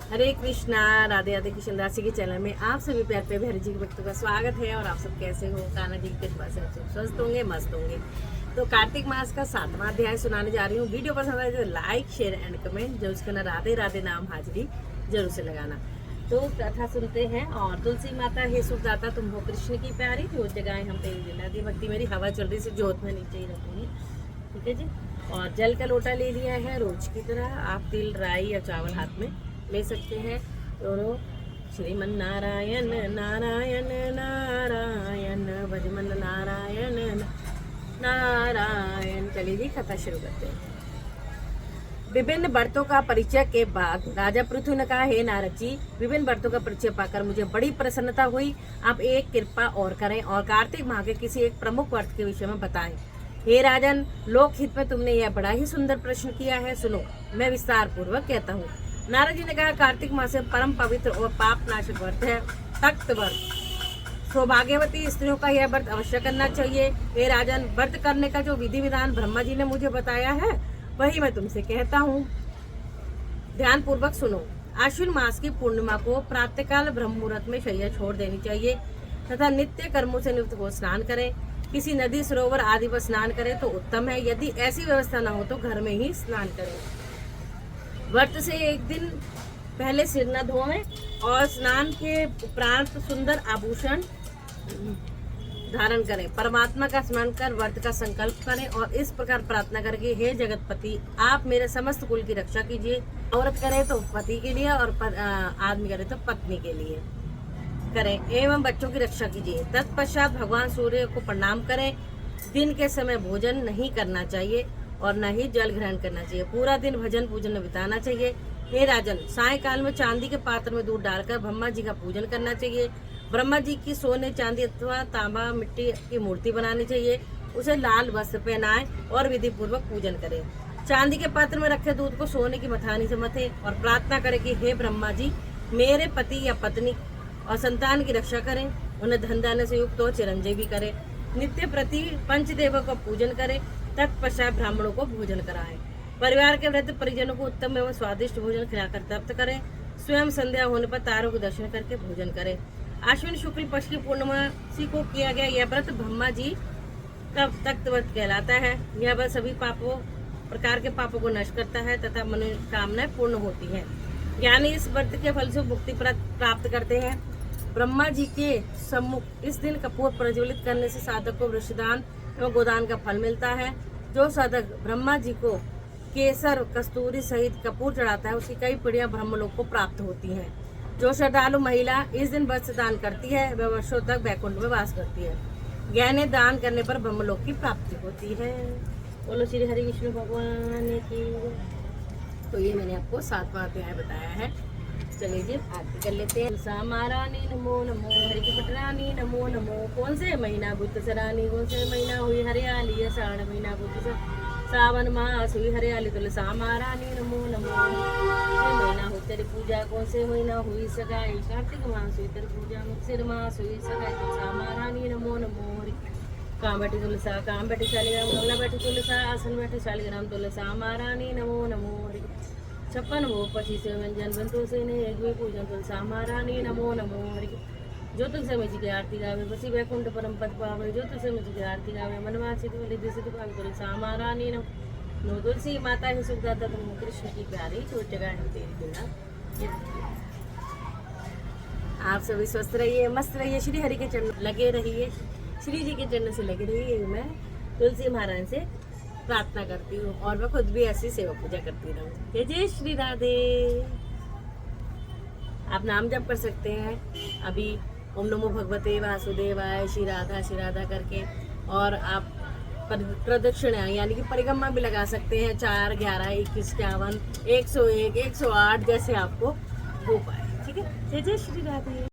हरे कृष्णा। राधे राधे। कृष्ण दास जी के चैनल में आप सभी प्यार पे हरि जी के भक्तों का स्वागत है। और आप सब कैसे हो? कान्हा जी की कृपा से आप सब स्वस्थ होंगे, मस्त होंगे। तो कार्तिक मास का 7वां अध्याय सुनाने जा रही हूँ। वीडियो पसंद आए तो लाइक शेयर एंड कमेंट जरूर करना। राधे राधे नाम हाजिरी जरूर से लगाना। तो कथा सुनते हैं। और तुलसी माता हे सुखदाता तुम हो कृष्ण की प्यारी, जोत जगाए हम तेरी दिला दी भक्ति मेरी। हवा चल रही से जोत में नीचे ही रखूंगी, ठीक है जी। और जल का लोटा ले लिया है रोज की तरह। आप तिल, राई या चावल हाथ में ले सकते हैं। दोनों श्रीमन नारायण नारायण नारायण भजमन नारायण नारायण। चलिए जी, कथा शुरू करते हैं। विभिन्न व्रतों का परिचय के बाद राजा पृथु ने कहा, हे नारद जी, विभिन्न व्रतों का परिचय पाकर मुझे बड़ी प्रसन्नता हुई। आप एक कृपा और करें और कार्तिक माह के किसी एक प्रमुख व्रत के विषय में बताएं। हे राजन, लोक हित में तुमने यह बड़ा ही सुंदर प्रश्न किया है। सुनो, मैं विस्तार पूर्वक कहता हूँ। नारद जी ने कहा, कार्तिक मास से परम पवित्र और पाप नाशक व्रत है तख्त व्रत। सौभाग्यवती स्त्रियों का यह व्रत अवश्य करना चाहिए। हे राजन, व्रत करने का जो विधि विधान ब्रह्मा जी ने मुझे बताया है वही मैं तुमसे कहता हूँ, ध्यान पूर्वक सुनो। आश्विन मास की पूर्णिमा को प्रातःकाल ब्रह्म मुहूर्त में शैया छोड़ देनी चाहिए तथा नित्य कर्मों से निवृत्त हो स्नान करें। किसी नदी, सरोवर आदि पर स्नान करें तो उत्तम है। यदि ऐसी व्यवस्था न हो तो घर में ही स्नान करें। व्रत से एक दिन पहले सिर न धोएं और स्नान के उपरांत सुंदर आभूषण धारण करें। परमात्मा का स्मरण कर व्रत का संकल्प करें और इस प्रकार प्रार्थना करें कि हे जगतपति, आप मेरे समस्त कुल की रक्षा कीजिए। औरत करे तो पति के लिए और आदमी करे तो पत्नी के लिए करें एवं बच्चों की रक्षा कीजिए। तत्पश्चात भगवान सूर्य को प्रणाम करें। दिन के समय भोजन नहीं करना चाहिए और न ही जल ग्रहण करना चाहिए। पूरा दिन भजन पूजन में बिताना चाहिए। हे राजन, सायंकाल में चांदी के पात्र में दूध डालकर ब्रह्मा जी का पूजन करना चाहिए। ब्रह्मा जी की सोने, चांदी अथवा तांबा, मिट्टी की मूर्ति बनानी चाहिए। उसे लाल वस्त्र पहनाएं और विधि पूर्वक पूजन करें। चांदी के पात्र में रखे दूध को सोने की मथानी से मथे और प्रार्थना करें कि हे ब्रह्मा जी, मेरे पति या पत्नी और संतान की रक्षा करें। उन्हें धन दाने से युक्त और चिरंजीवी करें। नित्य प्रति पंचदेवों का पूजन करें। तत्पश्चात ब्राह्मणों को भोजन कराएं। परिवार के वृद्ध परिजनों को उत्तम एवं स्वादिष्ट भोजन खिलाकर तृप्त करें। स्वयं संध्या होने पर तारों के दर्शन करके भोजन करें। आश्विन शुक्ल पक्ष की पूर्णमासी को किया गया यह व्रत ब्रह्मा जी का तख्त व्रत कहलाता है। यह व्रत सभी प्रकार के पापों को नष्ट करता है तथा मनोकामनाएं पूर्ण होती है। ज्ञानी इस व्रत के फल से मुक्ति प्राप्त करते हैं। ब्रह्मा जी के सम्मुख इस दिन कपूर प्रज्वलित करने से साधक को वृषदान एवं गोदान का फल मिलता है। जो साधक ब्रह्मा जी को केसर, कस्तूरी सहित कपूर चढ़ाता है उसकी कई पीढ़ियां ब्रह्मलोक को प्राप्त होती हैं। जो श्रद्धालु महिला इस दिन वस्त्र दान करती है वह वर्षों तक बैकुंठ में वास करती है। गहने दान करने पर ब्रह्मलोक की प्राप्ति होती है। बोलो श्री हरि विष्णु भगवान की। तो ये मैंने आपको 7वां अध्याय बताया है। चलिए जी, आरती कर लेते हैं। तुलसा महारानी नमो नमो, हरि की पटरानी नमो नमो। कौन से महीना बुद्ध सरानी, कौन से महीना हुई हरियाली, आषाढ़ महीना बुद्ध सावन मास हुई हरियाली। तुलसा महारानी नमो नमो। महीना हुई तेरी पूजा, कौन से महीना हुई सगाई, कार्तिक मास हुई तेरी पूजा, मुक्सिर मास हुई सगाई। तुलसा महारानी नमो नमो। काम बैठी तुलसा, काम बैठी शालिग्राम, कमला बैठी तुलसा, आसन बैठी शालिग्राम। तुलसा महारानी नमो नमो। 56 भोग 25 व्यंजन बंतु से ने एक भी पूजन। तुलसा महारानी नमो नमो। जो तुलसी में जी की आरती गावे बसी वैकुंठ परम पद पावे। जो तुलसी में जी की आरती गावे मनवासित सिद्ध सिद्ध पावे। तुलसा महारानी नमो। तुलसी माता ही सुखदाता तुम हो कृष्ण की प्यारी, जोत जगाए हम तेरी दिला। आप सभी स्वस्थ रहिए, मस्त रहिए, श्री हरि के चरण लगे रहिए, श्री जी के चरण से लगे रहिए। मैं तुलसी महारानी से प्रार्थना करती हूँ और मैं खुद भी ऐसी सेवा पूजा करती रहूँ। जय जय श्री राधे। आप नाम जप कर सकते हैं अभी, ओम नमो भगवते वासुदेवाय, श्री राधा करके। और आप प्रदक्षिणा यानी कि परिक्रमा भी लगा सकते हैं। 4, 11, 21, 51, 101, 108 जैसे आपको हो पाए, ठीक है। जय जय श्री राधे।